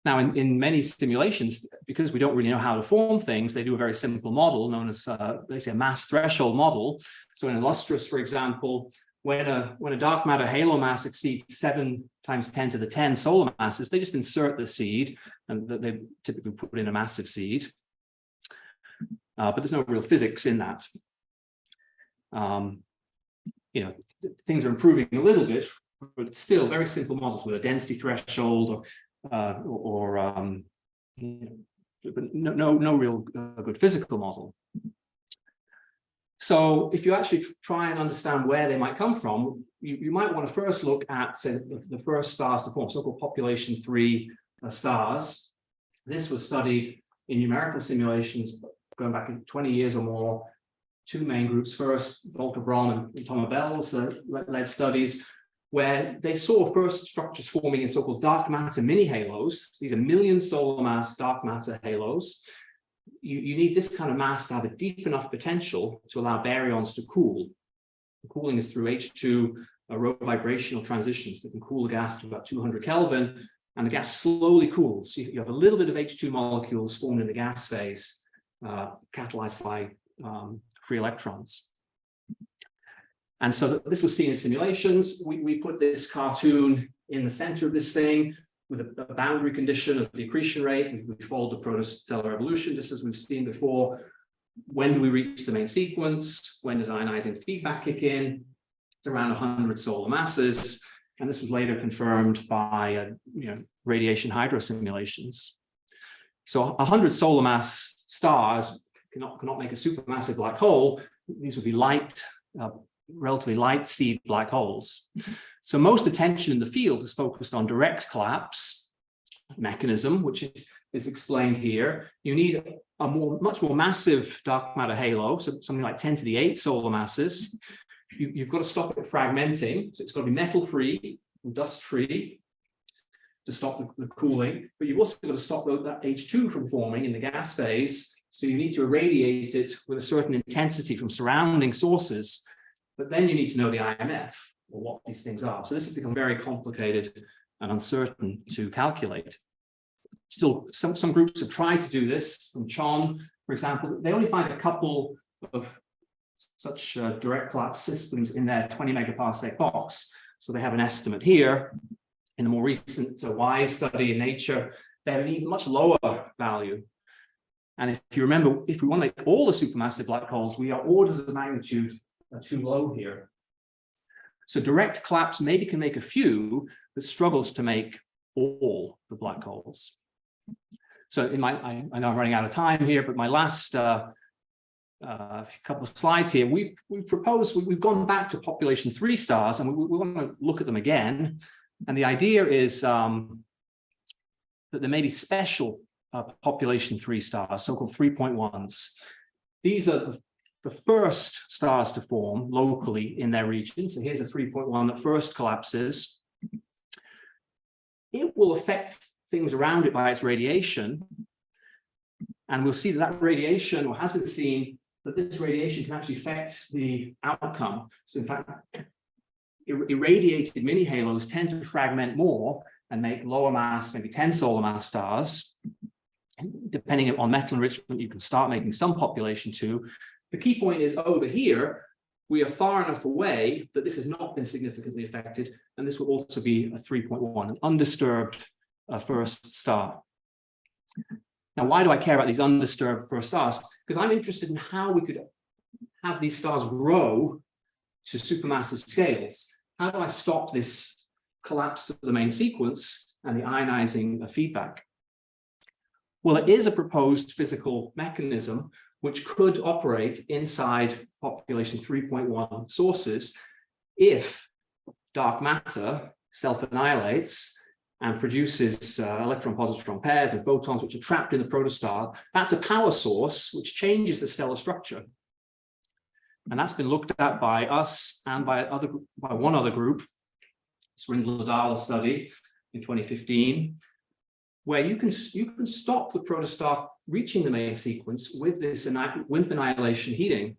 Now, in many simulations, because we don't really know how to form things, they do a very simple model known as, they say, a mass threshold model. So in Illustris, for example, when a dark matter halo mass exceeds 7 times 10 to the 10 solar masses, they just insert the seed, and they typically put in a massive seed. But there's no real physics in that. Things are improving a little bit, but still very simple models with a density threshold but no real good physical model. So if you actually try and understand where they might come from, you might want to first look at, say, the first stars to form, so-called population 3 stars. This was studied in numerical simulations going back 20 years or more. 2 main groups. First, Volker Braun and Thomas Bell's led studies, where they saw first structures forming in so-called dark matter mini halos. These are million solar mass dark matter halos. You need this kind of mass to have a deep enough potential to allow baryons to cool. The cooling is through H2 row vibrational transitions that can cool the gas to about 200 Kelvin, and the gas slowly cools. So you have a little bit of H2 molecules formed in the gas phase, catalyzed by free electrons. And so this was seen in simulations. We put this cartoon in the center of this thing with a boundary condition of the accretion rate. We followed the protostellar evolution, just as we've seen before. When do we reach the main sequence? When does ionizing feedback kick in? It's around 100 solar masses. And this was later confirmed by radiation hydro simulations. So 100 solar mass stars cannot make a supermassive black hole. These would be light, relatively light seed black holes. So most attention in the field is focused on direct collapse mechanism, which is explained here. You need a much more massive dark matter halo, so something like 10 to the 8 solar masses. You've got to stop it fragmenting, so it's got to be metal-free, dust-free to stop the cooling, but you've also got to stop that H2 from forming in the gas phase, so you need to irradiate it with a certain intensity from surrounding sources, but then you need to know the IMF, or what these things are. So this has become very complicated and uncertain to calculate. Still, some groups have tried to do this. From Chon, for example, they only find a couple of such direct collapse systems in their 20 megaparsec box. So they have an estimate here. In a more recent WISE study in Nature, they have an even much lower value. And if you remember, if we want to make all the supermassive black holes, we are orders of magnitude too low here. So direct collapse maybe can make a few, but struggles to make all the black holes. So I know I'm running out of time here, but my last couple of slides here, we've gone back to population 3 stars, and we want to look at them again. And the idea is that there may be special population 3 stars, so-called 3.1s. These are the first stars to form locally in their region. So here's a 3.1 that first collapses. It will affect things around it by its radiation. And we'll see that radiation, or has been seen, that this radiation can actually affect the outcome. So in fact, irradiated mini halos tend to fragment more and make lower mass, maybe 10 solar mass stars. Depending on metal enrichment, you can start making some population 2. The key point is over here, we are far enough away that this has not been significantly affected, and this will also be a 3.1, an undisturbed first star. Now, why do I care about these undisturbed first stars? Because I'm interested in how we could have these stars grow to supermassive scales. How do I stop this collapse to the main sequence and the ionizing feedback? Well, it is a proposed physical mechanism which could operate inside population 3.1 sources if dark matter self-annihilates and produces electron-positron pairs and photons which are trapped in the protostar. That's a power source which changes the stellar structure. And that's been looked at by us and by one other group, this Rindler-Dahl study in 2015, where you can stop the protostar reaching the main sequence with this WIMP annihilation heating.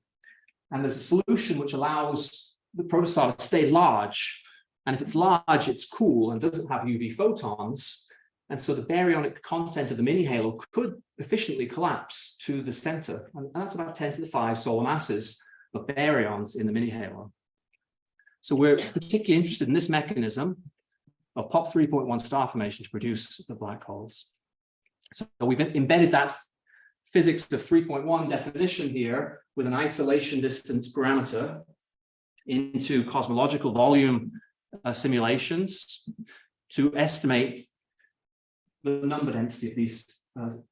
And there's a solution which allows the protostar to stay large. And if it's large, it's cool and doesn't have UV photons. And so the baryonic content of the mini halo could efficiently collapse to the center. And that's about 10 to the 5 solar masses of baryons in the mini halo. So we're particularly interested in this mechanism of POP 3.1 star formation to produce the black holes. So we've embedded that physics of 3.1 definition here with an isolation distance parameter into cosmological volume simulations to estimate the number density of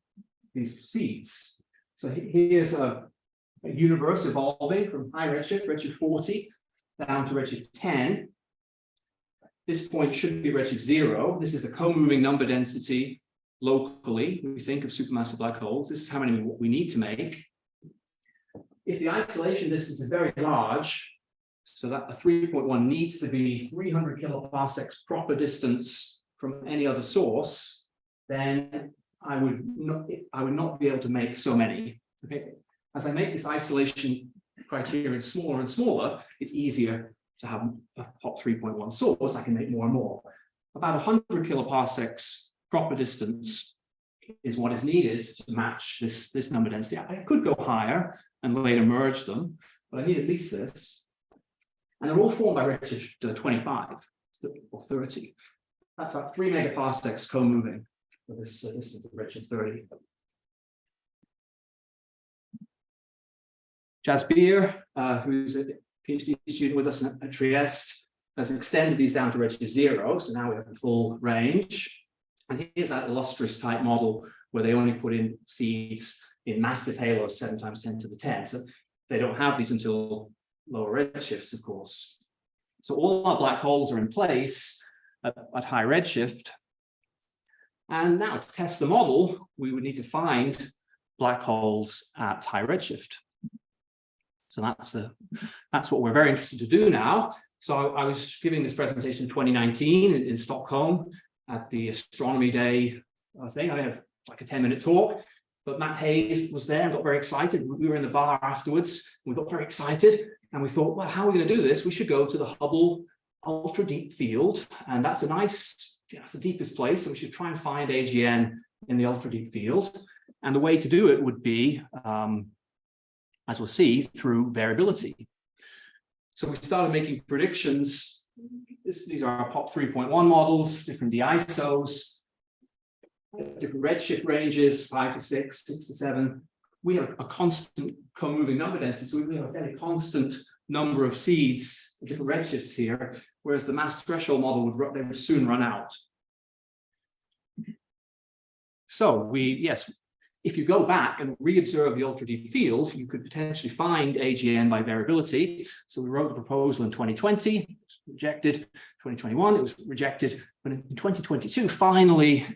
these seeds. So here's a universe evolving from high redshift, redshift 40, down to redshift 10. This point should be redshift 0. This is the co-moving number density locally. We think of supermassive black holes. This is how many we need to make. If the isolation distance is very large, so that a 3.1 needs to be 300 kiloparsecs proper distance from any other source, then I would not be able to make so many. Okay, as I make this isolation criterion smaller and smaller, it's easier to have a POP 3.1 source, I can make more and more. About 100 kiloparsecs proper distance is what is needed to match this number density. I could go higher and later merge them, but I need at least this. And they're all formed by redshift 25 or 30. That's like 3 megaparsecs co-moving for this distance of redshift 30. Jazz Beer, who's a PhD student with us at Trieste, has extended these down to redshift 0. So now we have the full range. And here's that illustrious type model where they only put in seeds in massive halos 7 times 10 to the 10. So they don't have these until lower redshifts, of course. So all our black holes are in place at high redshift. And now to test the model, we would need to find black holes at high redshift. So that's what we're very interested to do now. So I was giving this presentation in 2019 in Stockholm at the Astronomy Day thing. I had like a 10-minute talk, but Matt Hayes was there and got very excited. We were in the bar afterwards. We got very excited and we thought, well, how are we going to do this? We should go to the Hubble Ultra Deep Field. And that's that's the deepest place. And we should try and find AGN in the Ultra Deep Field. And the way to do it would be, as we'll see, through variability. So we started making predictions. These are our POP 3.1 models, different DISOs, different redshift ranges, 5 to 6, 6 to 7. We have a constant co-moving number density, so we have a fairly constant number of seeds, different redshifts here, whereas the mass threshold model would soon run out. So if you go back and re-observe the ultra-deep field, you could potentially find AGN by variability. So we wrote the proposal in 2020, it was rejected. 2021, it was rejected. But in 2022, finally,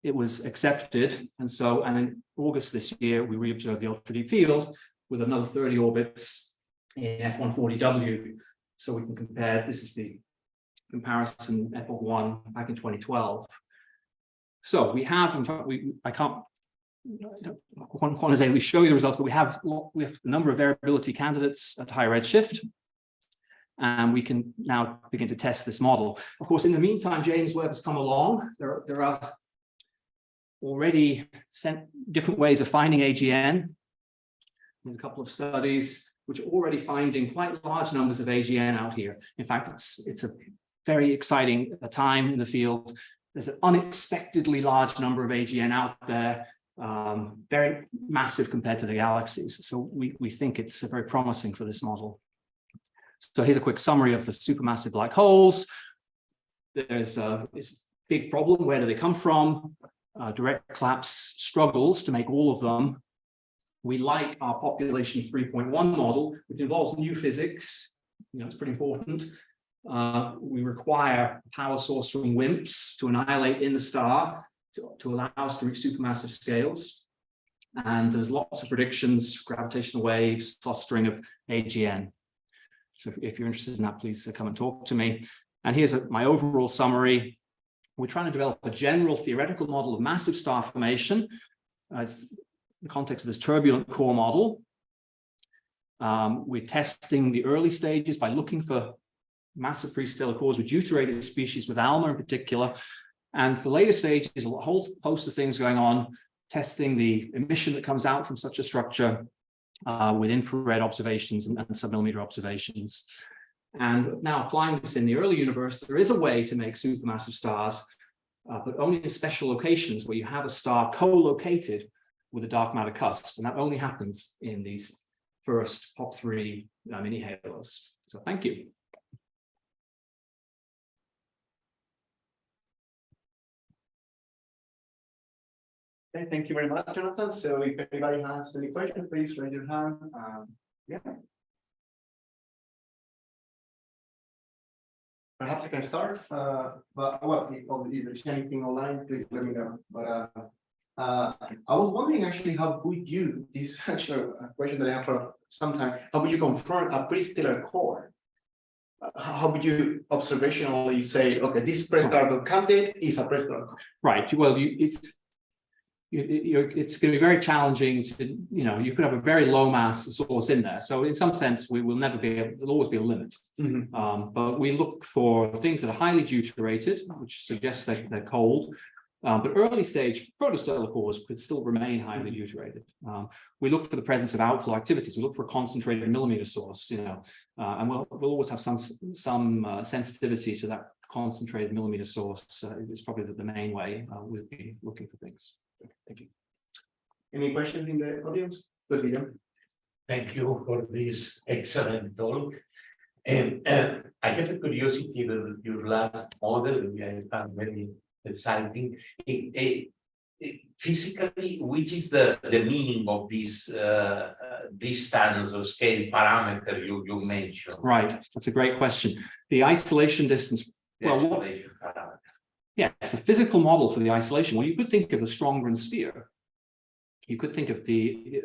it was accepted. And in August this year, we re-observed the ultra-deep field with another 30 orbits in F140W. So we can compare, this is the comparison Epoch 1 back in 2012. So we have, in fact, I can't quantitatively show you the results, but we have a number of variability candidates at high redshift, and we can now begin to test this model. Of course, in the meantime, James Webb has come along. There are already different ways of finding AGN. There's a couple of studies which are already finding quite large numbers of AGN out here. In fact, it's a very exciting time in the field. There's an unexpectedly large number of AGN out there. Very massive compared to the galaxies. So we think it's very promising for this model. So here's a quick summary of the supermassive black holes. There's this big problem. Where do they come from? Direct collapse struggles to make all of them. We like our population 3.1 model, which involves new physics. It's pretty important. We require power source from WIMPs to annihilate in the star to allow us to reach supermassive scales. And there's lots of predictions, gravitational waves, clustering of AGN. So if you're interested in that, please come and talk to me. And here's my overall summary. We're trying to develop a general theoretical model of massive star formation in the context of this turbulent core model. We're testing the early stages by looking for massive prestellar cores with deuterated species, with ALMA in particular. And for later stages, a whole host of things going on, testing the emission that comes out from such a structure with infrared observations and submillimeter observations. And now applying this in the early universe, there is a way to make supermassive stars, but only in special locations where you have a star co-located with a dark matter cusp. And that only happens in these first POP3 mini halos. So thank you. Okay, thank you very much, Jonathan. So if anybody has any questions, please raise your hand. Yeah. Perhaps I can start, but well, if there's anything online, please let me know. But I was wondering actually, how would you, this is actually a question that I have for some time, how would you confirm a prestellar core? How would you observationally say, okay, this prestellar candidate is a prestellar core? Right. Well, it's going to be very challenging to, you could have a very low mass source in there. So in some sense, we will never be able, there'll always be a limit. But we look for things that are highly deuterated, which suggests that they're cold. But early stage protostellar cores could still remain highly deuterated. We look for the presence of outflow activities. We look for a concentrated millimeter source, and we'll always have some sensitivity to that concentrated millimeter source. It's probably the main way we'll be looking for things. Thank you. Any questions in the audience? Thank you for this excellent talk. And I have a curiosity with your last model, which I found very exciting. Physically, which is the meaning of this distance or scale parameter you mentioned? Right, that's a great question. The isolation distance. Well, yeah, it's a physical model for the isolation. Well, you could think of the Strongren sphere. You could think of the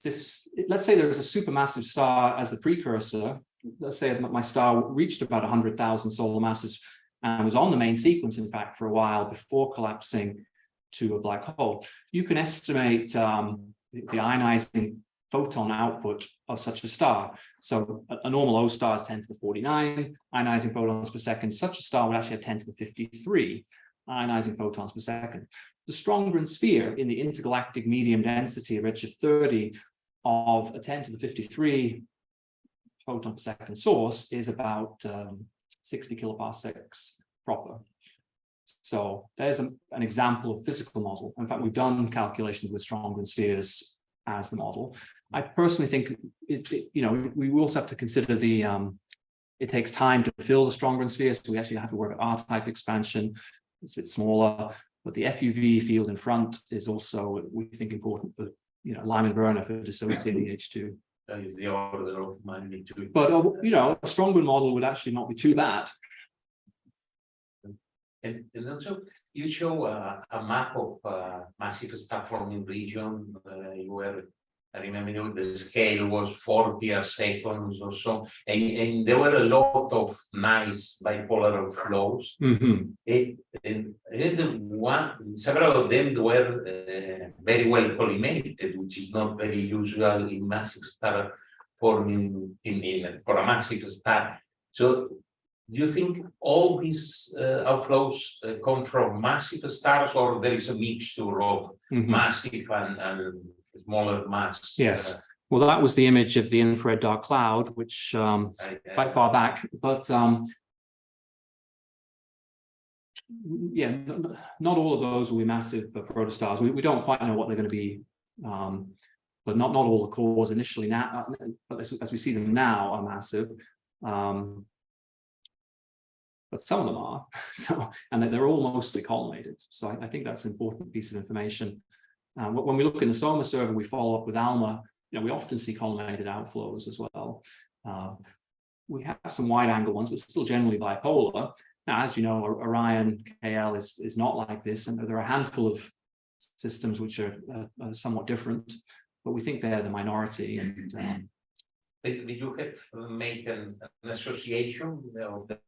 let's say there is a supermassive star as the precursor. Let's say my star reached about 100,000 solar masses and was on the main sequence, in fact, for a while before collapsing to a black hole. You can estimate the ionizing photon output of such a star. So a normal O star is 10 to the 49 ionizing photons per second. Such a star would actually have 10 to the 53 ionizing photons per second. The Strongren sphere in the intergalactic medium density redshift 30 of a 10 to the 53 photon per second source is about 60 kiloparsecs proper. So there's an example of physical model. In fact, we've done calculations with Strongren spheres as the model. I personally think we also have to consider it takes time to fill the Strongren sphere, so we actually have to work at R-type expansion. It's a bit smaller, but the FUV field in front is also, we think, important for Lyman-Werner for dissociating H2. That is the order of magnitude. But a Strongren model would actually not be too bad. And also, you show a map of massive star forming region. I remember the scale was 40 seconds or so, and there were a lot of nice bipolar flows. And several of them were very well collimated, which is not very usual in massive star forming for a massive star. So, do you think all these outflows come from massive stars, or there is a mixture of massive and smaller mass? Yes. Well, that was the image of the infrared dark cloud, which quite far back. But yeah, not all of those will be massive protostars. We don't quite know what they're going to be, but not all the cores initially now, but as we see them now, are massive. But some of them are, and they're all mostly collimated. So I think that's an important piece of information. When we look in the SOMA server, we follow up with ALMA. We often see collimated outflows as well. We have some wide-angle ones, but still generally bipolar. Now, as you know, Orion KL is not like this, and there are a handful of systems which are somewhat different, but we think they're the minority. And did you have make an association of the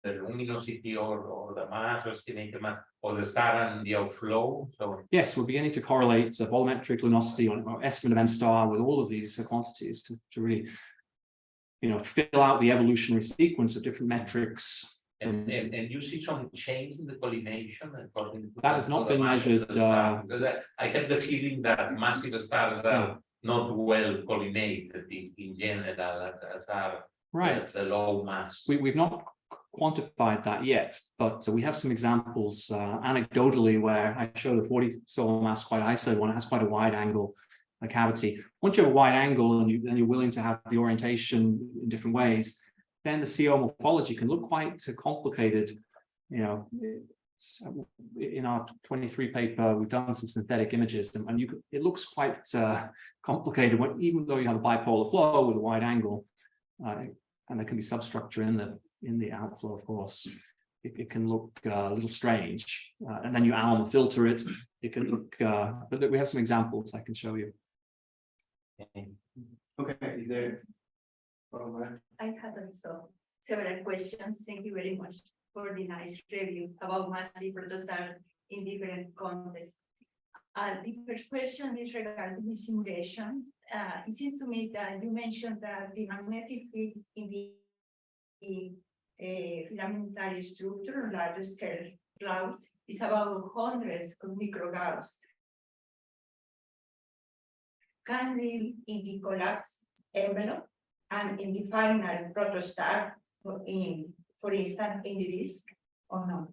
luminosity or the mass, or estimated mass of the star and the outflow? So yes, we're beginning to correlate volumetric luminosity or estimate of M star with all of these quantities to really, fill out the evolutionary sequence of different metrics. And you see some change in the collimation according to that has not been measured. Because I have the feeling that massive stars are not well collimated in general, as are the low mass. We've not quantified that yet, but we have some examples anecdotally where I showed a 40 solar mass quite isolated one. It has quite a wide angle cavity. Once you have a wide angle and you're willing to have the orientation in different ways, then the CO morphology can look quite complicated. In our 23 paper, we've done some synthetic images, and it looks quite complicated even though you have a bipolar flow with a wide angle, and there can be substructure in the outflow, of course. It can look a little strange, and then you ALMA filter it. It can look, but we have some examples I can show you. Okay, is there? I have also several questions. Thank you very much for the nice review about massive protostars in different contexts. The first question is regarding the simulation. It seemed to me that you mentioned that the magnetic field in the filamentary structure on large scale clouds is about hundreds of microgauss. Can in the collapse envelope and in the final protostar, for instance, in the disk or not?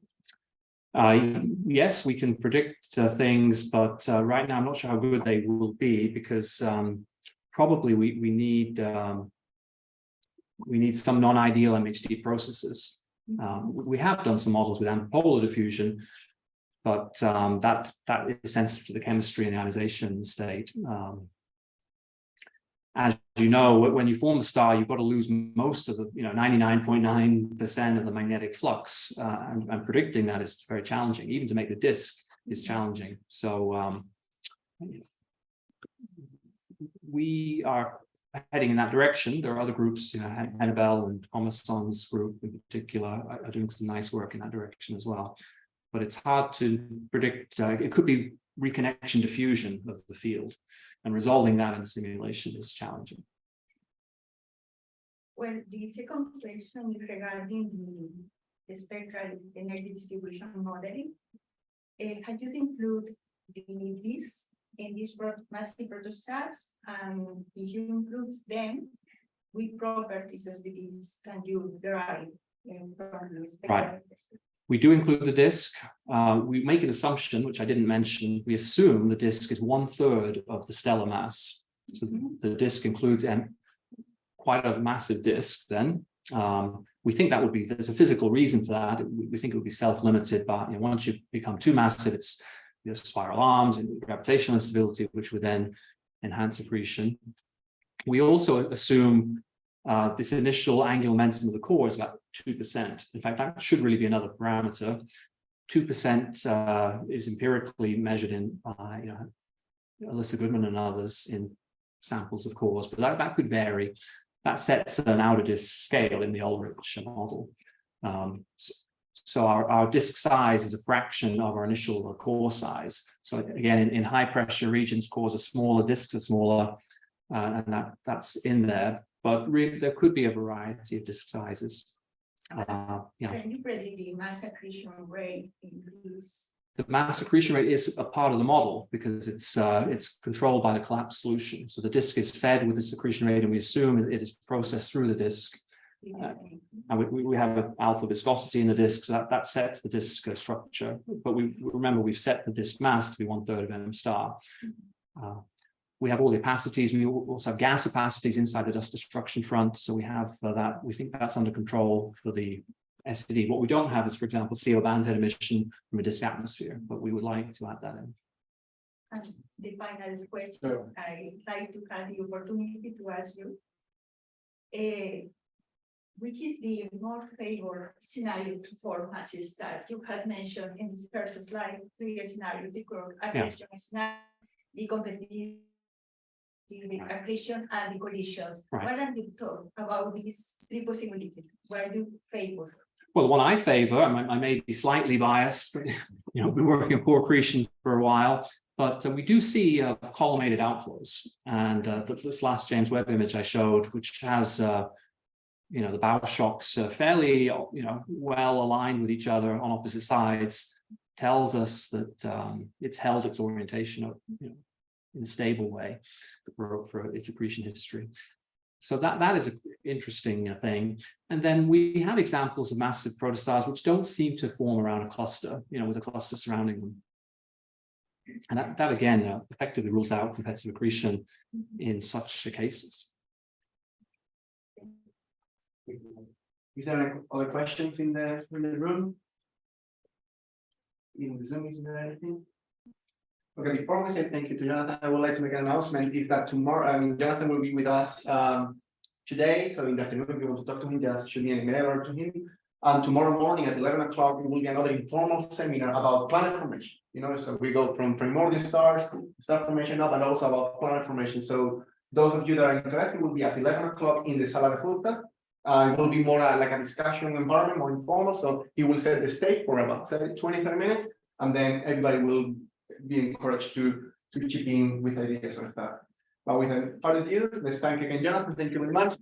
Yes, we can predict things, but right now I'm not sure how good they will be because probably we need some non-ideal MHD processes. We have done some models with ampolar diffusion, but that is sensitive to the chemistry and ionization state. As you know, when you form a star, you've got to lose most of the, 99.9% of the magnetic flux, and predicting that is very challenging. Even to make the disk is challenging. So we are heading in that direction. There are other groups, Hannibal and Thomason's group in particular are doing some nice work in that direction as well. But it's hard to predict. It could be reconnection diffusion of the field, and resolving that in a simulation is challenging. Well, the second question is regarding the spectral energy distribution modeling. How do you include the disk in these massive protostars, and if you include them, with properties of the disk can you derive from the spectral? Right. We do include the disk. We make an assumption, which I didn't mention. We assume the disk is 1/3 of the stellar mass. So the disk includes quite a massive disk then. We think that there's a physical reason for that. We think it would be self-limited, but once you become too massive, it's spiral arms and gravitational instability, which would then enhance accretion. We also assume this initial angular momentum of the core is about 2%. In fact, that should really be another parameter. 2% is empirically measured in, Alyssa Goodman and others in samples of cores, but that could vary. That sets an outer disk scale in the Ulrich model. So our disk size is a fraction of our initial core size. So again, in high pressure regions, cores are smaller, disks are smaller, and that's in there. But there could be a variety of disk sizes. Can you predict the mass accretion rate in these? The mass accretion rate is a part of the model because it's controlled by the collapse solution. So the disk is fed with this accretion rate, and we assume it is processed through the disk. And we have an alpha viscosity in the disk, so that sets the disk structure. But remember, we've set the disk mass to be 1/3 of m star. We have all the opacities. We also have gas opacities inside the dust destruction front. So we have that. We think that's under control for the SED. What we don't have is, for example, CO band head emission from a disk atmosphere, but we would like to add that in. And the final question, I'd like to have the opportunity to ask you, which is the more favored scenario to form massive star? You had mentioned in the first slide, three scenarios, the accretion scenario, the competitive accretion, and the collisions. Right. What are your thoughts about these three possibilities? What do you favor? Well, the one I favor, I may be slightly biased, but we've been working on core accretion for a while, but we do see collimated outflows. And this last James Webb image I showed, which has the bow shocks fairly well aligned with each other on opposite sides, tells us that it's held its orientation in a stable way for its accretion history. So that is an interesting thing. And then we have examples of massive protostars which don't seem to form around a cluster, with a cluster surrounding them. And that again effectively rules out competitive accretion in such cases. Is there any other questions in the room? In the Zoom, is there anything? Okay, before we say thank you to Jonathan, I would like to make an announcement. Is that tomorrow, Jonathan will be with us today. So in the afternoon, if you want to talk to him, just shoot me an email or to him. And tomorrow morning at 11 o'clock, there will be another informal seminar about planet formation. So we go from primordial stars, star formation up, and also about planet formation. So those of you that are interested will be at 11 o'clock in the Sala de Junta. It will be more like a discussion environment, more informal. So he will set the stage for about 20-30 minutes, and then everybody will be encouraged to chip in with ideas or stuff. But without further ado, let's thank again Jonathan. Thank you very much.